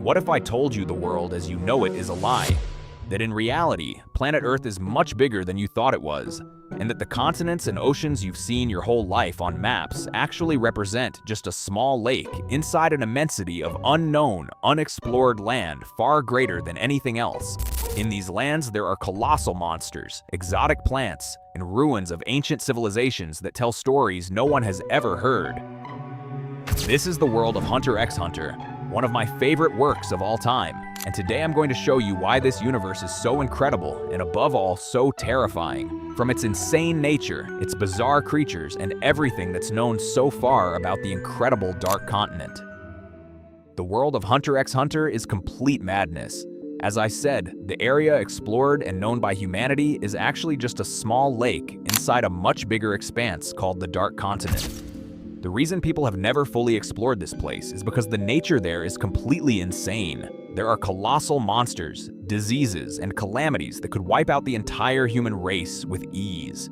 what if I told you the world as you know it is a lie? That in reality, planet Earth is much bigger than you thought it was, and that the continents and oceans you've seen your whole life on maps actually represent just a small lake inside an immensity of unknown, unexplored land far greater than anything else. In these lands, there are colossal monsters, exotic plants, and ruins of ancient civilizations that tell stories no one has ever heard. This is the world of Hunter x Hunter, one of my favorite works of all time, and today I'm going to show you why this universe is so incredible and above all so terrifying. From its insane nature, its bizarre creatures, and everything that's known so far about the incredible Dark Continent. The world of Hunter x Hunter is complete madness. As I said, the area explored and known by humanity is actually just a small lake inside a much bigger expanse called the Dark Continent. The reason people have never fully explored this place is because the nature there is completely insane. There are colossal monsters, diseases, and calamities that could wipe out the entire human race with ease.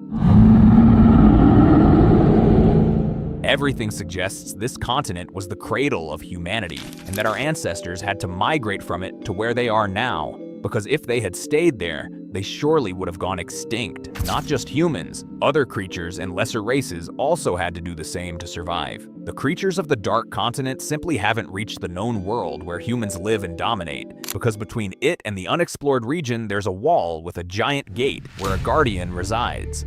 Everything suggests this continent was the cradle of humanity, and that our ancestors had to migrate from it to where they are now, because if they had stayed there, they surely would have gone extinct. Not just humans, other creatures and lesser races also had to do the same to survive. The creatures of the Dark Continent simply haven't reached the known world where humans live and dominate, because between it and the unexplored region there's a wall with a giant gate where a guardian resides.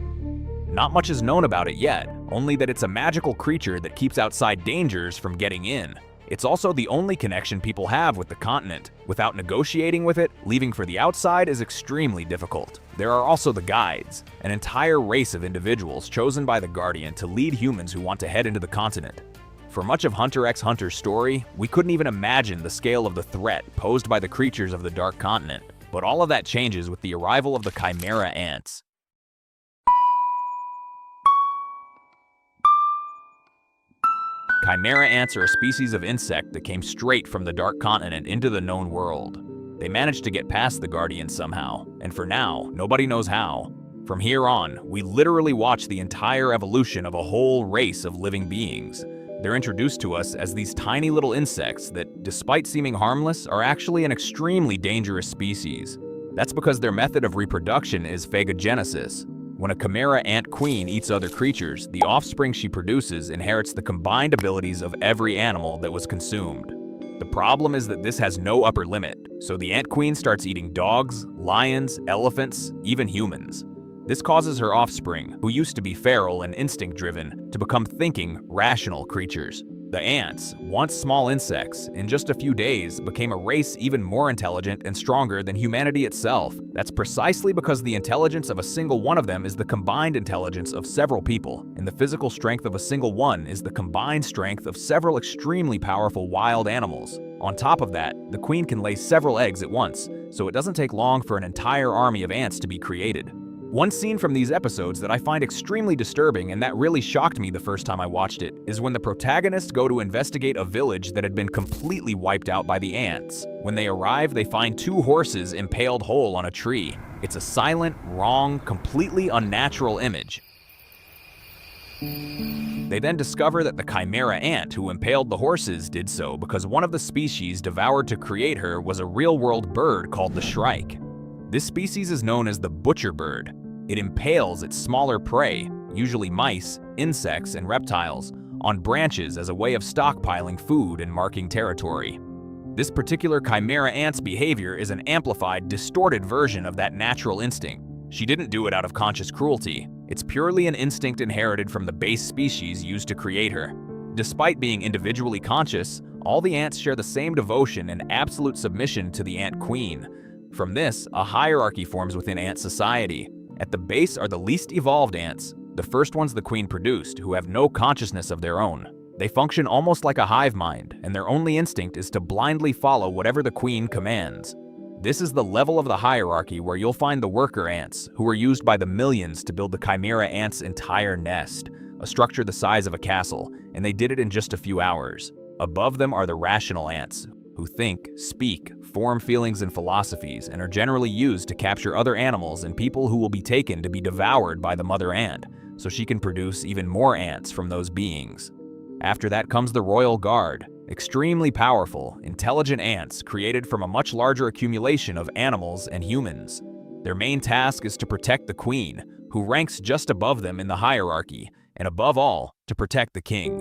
Not much is known about it yet, only that it's a magical creature that keeps outside dangers from getting in. It's also the only connection people have with the continent. Without negotiating with it, leaving for the outside is extremely difficult. There are also the guides, an entire race of individuals chosen by the Guardian to lead humans who want to head into the continent. For much of Hunter x Hunter's story, we couldn't even imagine the scale of the threat posed by the creatures of the Dark Continent. But all of that changes with the arrival of the Chimera Ants. Chimera ants are a species of insect that came straight from the Dark Continent into the known world. They managed to get past the Guardian somehow, and for now, nobody knows how. From here on, we literally watch the entire evolution of a whole race of living beings. They're introduced to us as these tiny little insects that, despite seeming harmless, are actually an extremely dangerous species. That's because their method of reproduction is phagogenesis. When a Chimera ant queen eats other creatures, the offspring she produces inherits the combined abilities of every animal that was consumed. The problem is that this has no upper limit, so the ant queen starts eating dogs, lions, elephants, even humans. This causes her offspring, who used to be feral and instinct-driven, to become thinking, rational creatures. The ants, once small insects, in just a few days became a race even more intelligent and stronger than humanity itself. That's precisely because the intelligence of a single one of them is the combined intelligence of several people, and the physical strength of a single one is the combined strength of several extremely powerful wild animals. On top of that, the queen can lay several eggs at once, so it doesn't take long for an entire army of ants to be created. One scene from these episodes that I find extremely disturbing and that really shocked me the first time I watched it is when the protagonists go to investigate a village that had been completely wiped out by the ants. When they arrive, they find 2 horses impaled whole on a tree. It's a silent, wrong, completely unnatural image. They then discover that the Chimera ant who impaled the horses did so because one of the species devoured to create her was a real-world bird called the shrike. This species is known as the butcher bird. It impales its smaller prey, usually mice, insects, and reptiles, on branches as a way of stockpiling food and marking territory. This particular Chimera ant's behavior is an amplified, distorted version of that natural instinct. She didn't do it out of conscious cruelty. It's purely an instinct inherited from the base species used to create her. Despite being individually conscious, all the ants share the same devotion and absolute submission to the ant queen. From this, a hierarchy forms within ant society. At the base are the least evolved ants, the first ones the queen produced, who have no consciousness of their own. They function almost like a hive mind, and their only instinct is to blindly follow whatever the queen commands. This is the level of the hierarchy where you'll find the worker ants, who were used by the millions to build the Chimera ant's entire nest, a structure the size of a castle, and they did it in just a few hours. Above them are the rational ants, who think, speak, form feelings and philosophies, and are generally used to capture other animals and people who will be taken to be devoured by the mother ant, so she can produce even more ants from those beings. After that comes the royal guard. extremely powerful, intelligent ants created from a much larger accumulation of animals and humans. Their main task is to protect the queen, who ranks just above them in the hierarchy, and above all, to protect the king.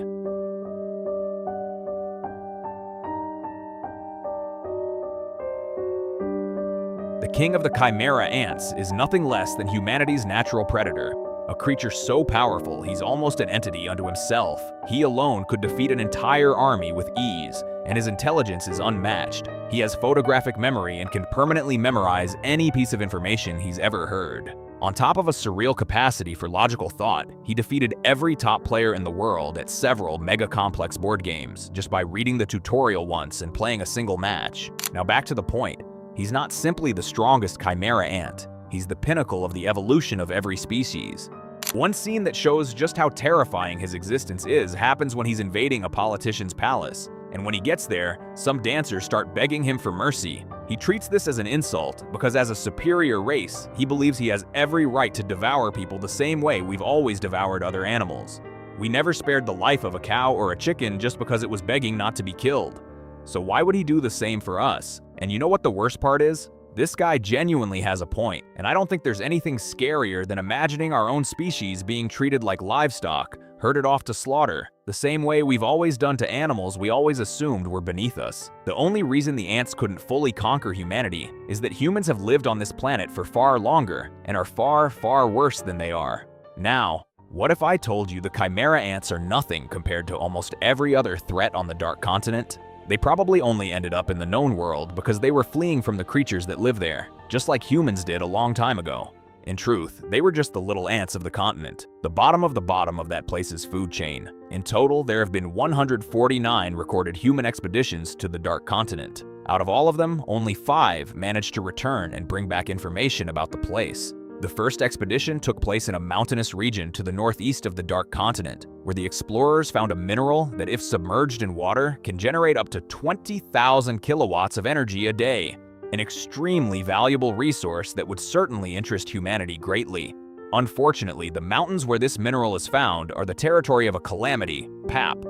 The king of the Chimera Ants is nothing less than humanity's natural predator, a creature so powerful he's almost an entity unto himself. He alone could defeat an entire army with ease, and his intelligence is unmatched. He has photographic memory and can permanently memorize any piece of information he's ever heard. On top of a surreal capacity for logical thought, he defeated every top player in the world at several mega-complex board games just by reading the tutorial once and playing a single match. Now back to the point. He's not simply the strongest Chimera Ant. He's the pinnacle of the evolution of every species. One scene that shows just how terrifying his existence is happens when he's invading a politician's palace, and when he gets there, some dancers start begging him for mercy. He treats this as an insult because as a superior race, he believes he has every right to devour people the same way we've always devoured other animals. We never spared the life of a cow or a chicken just because it was begging not to be killed. So why would he do the same for us? And you know what the worst part is? This guy genuinely has a point, and I don't think there's anything scarier than imagining our own species being treated like livestock, herded off to slaughter, the same way we've always done to animals we always assumed were beneath us. The only reason the ants couldn't fully conquer humanity is that humans have lived on this planet for far longer and are far, far worse than they are. Now, what if I told you the Chimera Ants are nothing compared to almost every other threat on the Dark Continent? They probably only ended up in the known world because they were fleeing from the creatures that live there, just like humans did a long time ago. In truth, they were just the little ants of the continent, the bottom of that place's food chain. In total, there have been 149 recorded human expeditions to the Dark Continent. Out of all of them, only 5 managed to return and bring back information about the place. The first expedition took place in a mountainous region to the northeast of the Dark Continent, where the explorers found a mineral that, if submerged in water, can generate up to 20,000 kilowatts of energy a day. An extremely valuable resource that would certainly interest humanity greatly. Unfortunately, the mountains where this mineral is found are the territory of a calamity, PAP.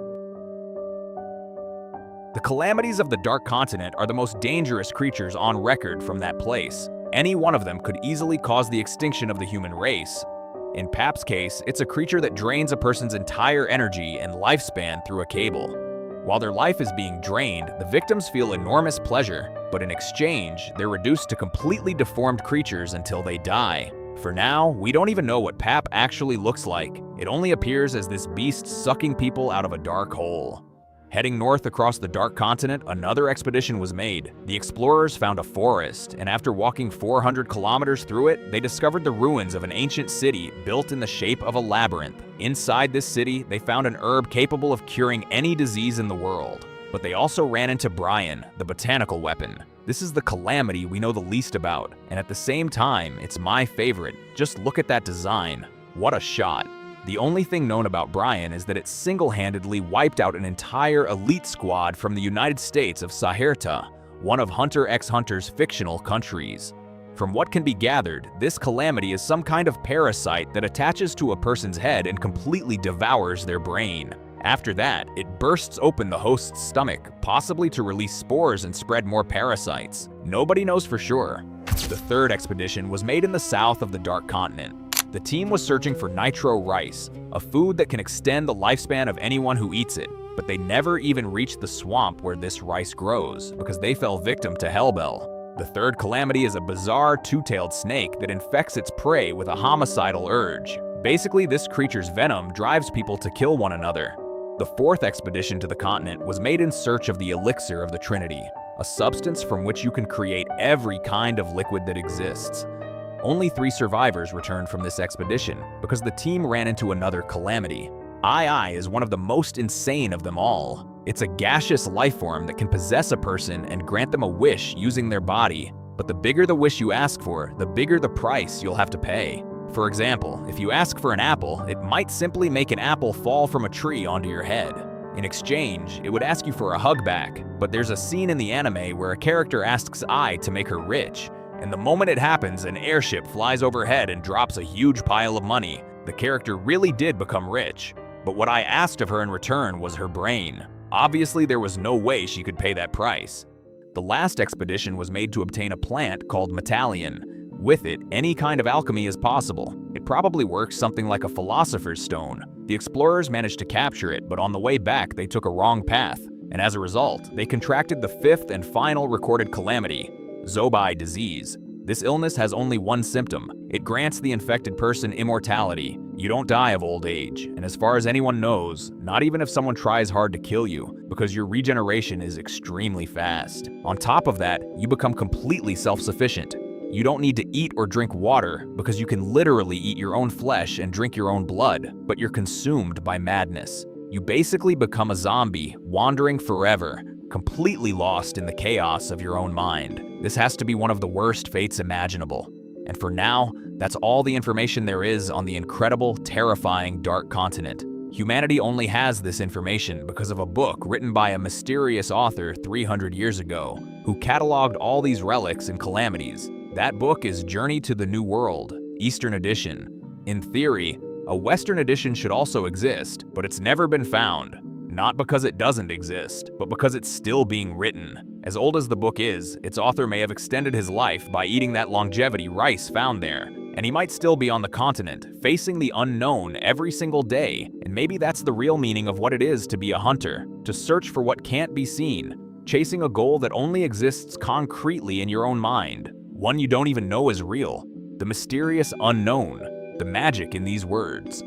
The Calamities of the Dark Continent are the most dangerous creatures on record from that place. Any one of them could easily cause the extinction of the human race. In PAP's case, it's a creature that drains a person's entire energy and lifespan through a cable. While their life is being drained, the victims feel enormous pleasure, but in exchange, they're reduced to completely deformed creatures until they die. For now, we don't even know what PAP actually looks like. It only appears as this beast sucking people out of a dark hole. Heading north across the Dark Continent, another expedition was made. The explorers found a forest, and after walking 400 kilometers through it, they discovered the ruins of an ancient city built in the shape of a labyrinth. Inside this city, they found an herb capable of curing any disease in the world. But they also ran into Brian, the botanical weapon. This is the calamity we know the least about, and at the same time, it's my favorite. Just look at that design. What a shot. The only thing known about Brian is that it single-handedly wiped out an entire elite squad from the United States of Saherta, one of Hunter x Hunter's fictional countries. From what can be gathered, this calamity is some kind of parasite that attaches to a person's head and completely devours their brain. After that, it bursts open the host's stomach, possibly to release spores and spread more parasites. Nobody knows for sure. The third expedition was made in the south of the Dark Continent. The team was searching for nitro rice, a food that can extend the lifespan of anyone who eats it, but they never even reached the swamp where this rice grows because they fell victim to Hellbell. The third calamity is a bizarre two-tailed snake that infects its prey with a homicidal urge. Basically, this creature's venom drives people to kill one another. The fourth expedition to the continent was made in search of the elixir of the Trinity, a substance from which you can create every kind of liquid that exists. Only 3 survivors returned from this expedition because the team ran into another calamity. II is one of the most insane of them all. It's a gaseous life form that can possess a person and grant them a wish using their body. But the bigger the wish you ask for, the bigger the price you'll have to pay. For example, if you ask for an apple, it might simply make an apple fall from a tree onto your head. In exchange, it would ask you for a hug back. But there's a scene in the anime where a character asks I to make her rich. And the moment it happens, an airship flies overhead and drops a huge pile of money. The character really did become rich. But what I asked of her in return was her brain. Obviously, there was no way she could pay that price. The last expedition was made to obtain a plant called metallion. With it, any kind of alchemy is possible. It probably works something like a philosopher's stone. The explorers managed to capture it, but on the way back they took a wrong path, and as a result, they contracted the fifth and final recorded calamity, Zombie disease. This illness has only one symptom. It grants the infected person immortality. You don't die of old age, and as far as anyone knows, not even if someone tries hard to kill you, because your regeneration is extremely fast. On top of that, you become completely self-sufficient. You don't need to eat or drink water, because you can literally eat your own flesh and drink your own blood, but you're consumed by madness. You basically become a zombie, wandering forever, completely lost in the chaos of your own mind. This has to be one of the worst fates imaginable. And for now, that's all the information there is on the incredible, terrifying Dark Continent. Humanity only has this information because of a book written by a mysterious author 300 years ago, who cataloged all these relics and calamities. That book is Journey to the New World, Eastern Edition. In theory, a Western edition should also exist, but it's never been found. Not because it doesn't exist, but because it's still being written. As old as the book is, its author may have extended his life by eating that longevity rice found there, and he might still be on the continent, facing the unknown every single day, and maybe that's the real meaning of what it is to be a hunter, to search for what can't be seen, chasing a goal that only exists concretely in your own mind, one you don't even know is real, the mysterious unknown, the magic in these words.